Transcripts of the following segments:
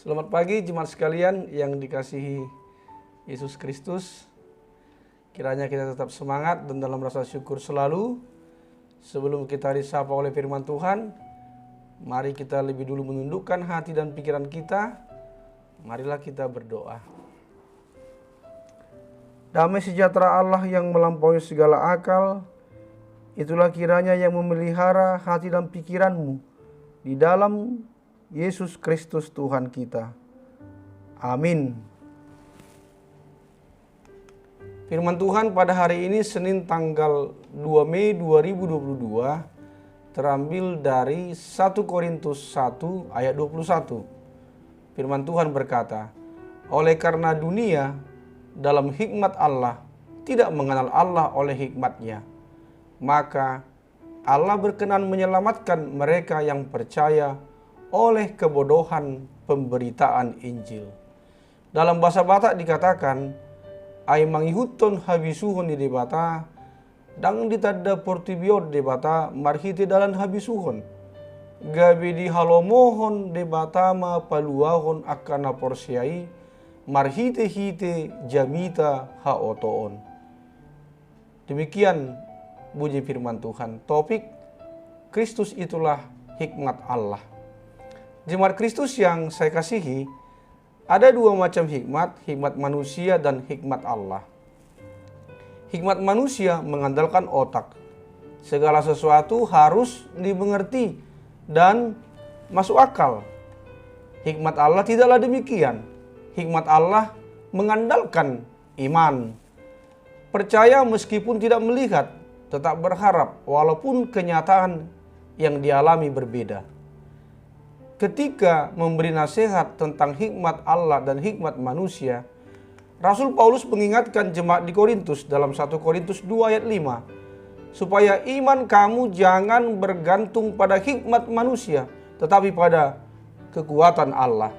Selamat pagi jemaat sekalian yang dikasihi Yesus Kristus. Kiranya kita tetap semangat dan dalam rasa syukur selalu. Sebelum kita disapa oleh firman Tuhan, mari kita lebih dulu menundukkan hati dan pikiran kita. Marilah kita berdoa. Damai sejahtera Allah yang melampaui segala akal, itulah kiranya yang memelihara hati dan pikiranmu di dalam Yesus Kristus Tuhan kita. Amin. Firman Tuhan pada hari ini Senin tanggal 2 Mei 2022 terambil dari 1 Korintus 1 ayat 21. Firman Tuhan berkata, "Oleh karena dunia dalam hikmat Allah tidak mengenal Allah oleh hikmatnya, maka Allah berkenan menyelamatkan mereka yang percaya oleh kebodohan pemberitaan Injil." Dalam bahasa Batak dikatakan, "Ai mangihuton habisuhon di debata, dang ditada portibior debata marhite dalan habisuhon. Gabi di halomohon debata ma paluahon akana porsiai, marhite hite jamita haotoon." Demikian bunyi firman Tuhan. Topik Kristus itulah hikmat Allah. Jemaat Kristus yang saya kasihi, ada dua macam hikmat, hikmat manusia dan hikmat Allah. Hikmat manusia mengandalkan otak. Segala sesuatu harus dimengerti dan masuk akal. Hikmat Allah tidaklah demikian. Hikmat Allah mengandalkan iman. Percaya meskipun tidak melihat, tetap berharap walaupun kenyataan yang dialami berbeda. Ketika memberi nasihat tentang hikmat Allah dan hikmat manusia, Rasul Paulus mengingatkan jemaat di Korintus dalam 1 Korintus 2 ayat 5, supaya iman kamu jangan bergantung pada hikmat manusia, tetapi pada kekuatan Allah.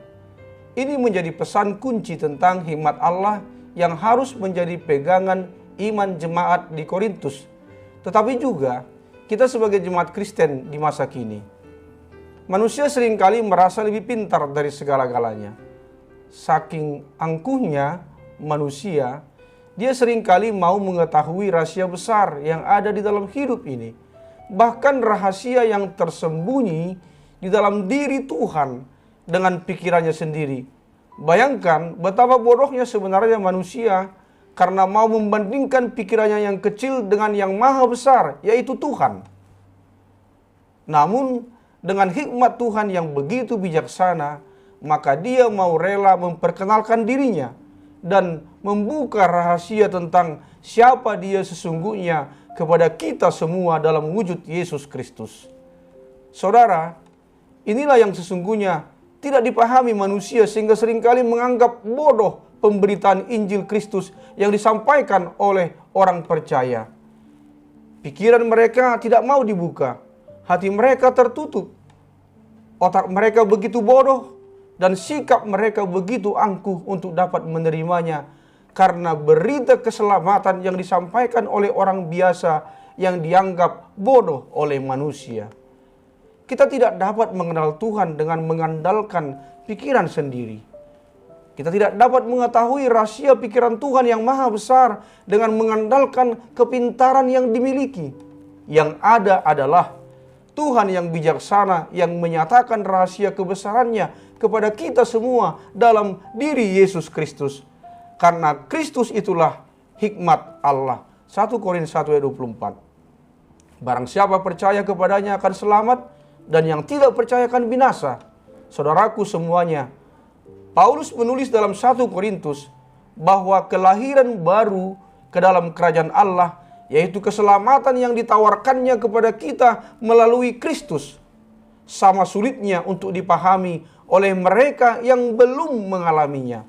Ini menjadi pesan kunci tentang hikmat Allah yang harus menjadi pegangan iman jemaat di Korintus, tetapi juga kita sebagai jemaat Kristen di masa kini. Manusia seringkali merasa lebih pintar dari segala-galanya. Saking angkuhnya manusia, dia seringkali mau mengetahui rahasia besar yang ada di dalam hidup ini. Bahkan rahasia yang tersembunyi di dalam diri Tuhan dengan pikirannya sendiri. Bayangkan betapa bodohnya sebenarnya manusia karena mau membandingkan pikirannya yang kecil dengan yang maha besar, yaitu Tuhan. Namun, dengan hikmat Tuhan yang begitu bijaksana, maka dia mau rela memperkenalkan dirinya dan membuka rahasia tentang siapa dia sesungguhnya kepada kita semua dalam wujud Yesus Kristus. Saudara, inilah yang sesungguhnya tidak dipahami manusia sehingga seringkali menganggap bodoh pemberitaan Injil Kristus yang disampaikan oleh orang percaya. Pikiran mereka tidak mau dibuka. Hati mereka tertutup, otak mereka begitu bodoh, dan sikap mereka begitu angkuh untuk dapat menerimanya karena berita keselamatan yang disampaikan oleh orang biasa yang dianggap bodoh oleh manusia. Kita tidak dapat mengenal Tuhan dengan mengandalkan pikiran sendiri. Kita tidak dapat mengetahui rahasia pikiran Tuhan yang maha besar dengan mengandalkan kepintaran yang dimiliki. Yang ada adalah Tuhan yang bijaksana yang menyatakan rahasia kebesarannya kepada kita semua dalam diri Yesus Kristus. Karena Kristus itulah hikmat Allah. 1 Korintus 1 ayat 24. Barang siapa percaya kepadanya akan selamat, dan yang tidak percaya akan binasa. Saudaraku semuanya, Paulus menulis dalam 1 Korintus bahwa kelahiran baru ke dalam kerajaan Allah, yaitu keselamatan yang ditawarkannya kepada kita melalui Kristus, sama sulitnya untuk dipahami oleh mereka yang belum mengalaminya.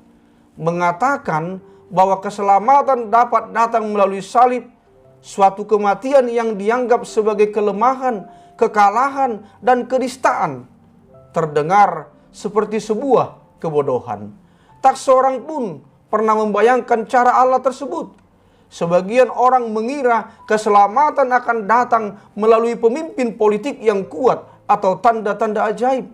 Mengatakan bahwa keselamatan dapat datang melalui salib, suatu kematian yang dianggap sebagai kelemahan, kekalahan, dan kenistaan, terdengar seperti sebuah kebodohan. Tak seorang pun pernah membayangkan cara Allah tersebut. Sebagian orang mengira keselamatan akan datang melalui pemimpin politik yang kuat atau tanda-tanda ajaib.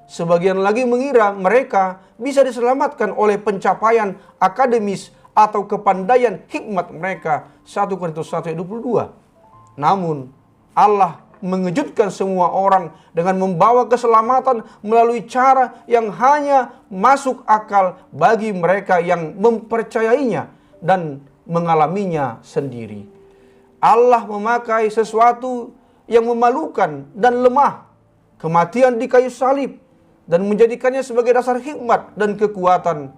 Sebagian lagi mengira mereka bisa diselamatkan oleh pencapaian akademis atau kepandaian hikmat mereka. 1 Korintus 1 ayat 22. Namun Allah mengejutkan semua orang dengan membawa keselamatan melalui cara yang hanya masuk akal bagi mereka yang mempercayainya dan mengalaminya sendiri. Allah memakai sesuatu yang memalukan dan lemah, kematian di kayu salib, dan menjadikannya sebagai dasar hikmat dan kekuatan.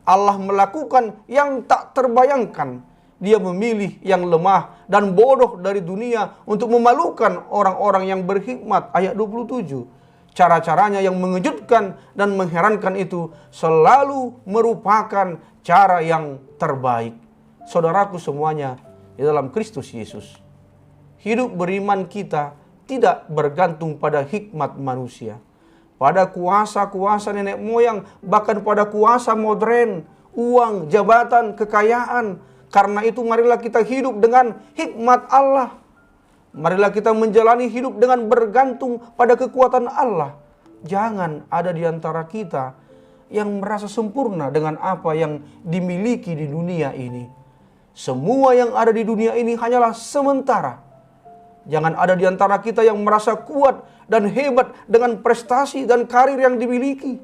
Allah melakukan yang tak terbayangkan. Dia memilih yang lemah dan bodoh dari dunia untuk memalukan orang-orang yang berhikmat. Ayat 27. Cara-caranya yang mengejutkan dan mengherankan itu selalu merupakan cara yang terbaik. Saudaraku semuanya di dalam Kristus Yesus, hidup beriman kita tidak bergantung pada hikmat manusia, pada kuasa-kuasa nenek moyang, bahkan pada kuasa modern, uang, jabatan, kekayaan. Karena itu marilah kita hidup dengan hikmat Allah. Marilah kita menjalani hidup dengan bergantung pada kekuatan Allah. Jangan ada di antara kita yang merasa sempurna dengan apa yang dimiliki di dunia ini. Semua yang ada di dunia ini hanyalah sementara. Jangan ada di antara kita yang merasa kuat dan hebat dengan prestasi dan karir yang dimiliki.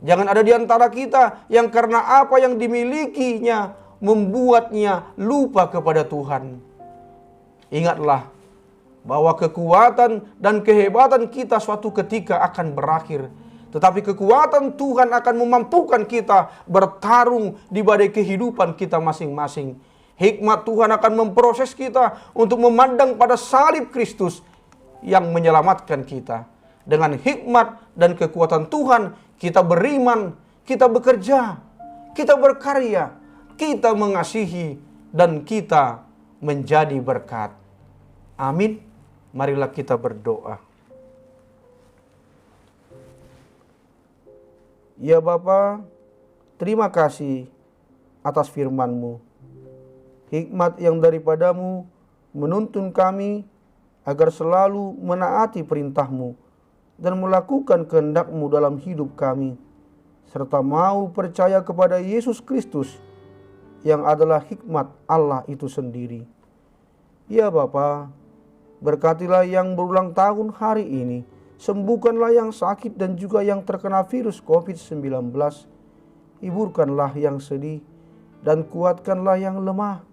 Jangan ada di antara kita yang karena apa yang dimilikinya membuatnya lupa kepada Tuhan. Ingatlah bahwa kekuatan dan kehebatan kita suatu ketika akan berakhir. Tetapi kekuatan Tuhan akan memampukan kita bertarung di badai kehidupan kita masing-masing. Hikmat Tuhan akan memproses kita untuk memandang pada salib Kristus yang menyelamatkan kita. Dengan hikmat dan kekuatan Tuhan, kita beriman, kita bekerja, kita berkarya, kita mengasihi, dan kita menjadi berkat. Amin. Marilah kita berdoa. Ya Bapa, terima kasih atas firman-Mu. Hikmat yang daripadamu menuntun kami agar selalu menaati perintah-Mu dan melakukan kehendak-Mu dalam hidup kami, serta mau percaya kepada Yesus Kristus yang adalah hikmat Allah itu sendiri. Ya Bapa, berkatilah yang berulang tahun hari ini, sembuhkanlah yang sakit dan juga yang terkena virus COVID-19, hiburkanlah yang sedih dan kuatkanlah yang lemah.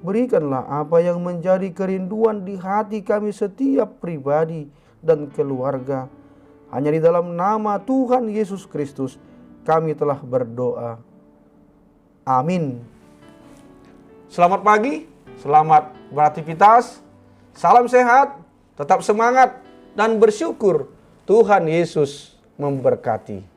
Berikanlah apa yang menjadi kerinduan di hati kami setiap pribadi dan keluarga. Hanya di dalam nama Tuhan Yesus Kristus kami telah berdoa. Amin. Selamat pagi, selamat beraktivitas, salam sehat, tetap semangat dan bersyukur. Tuhan Yesus memberkati.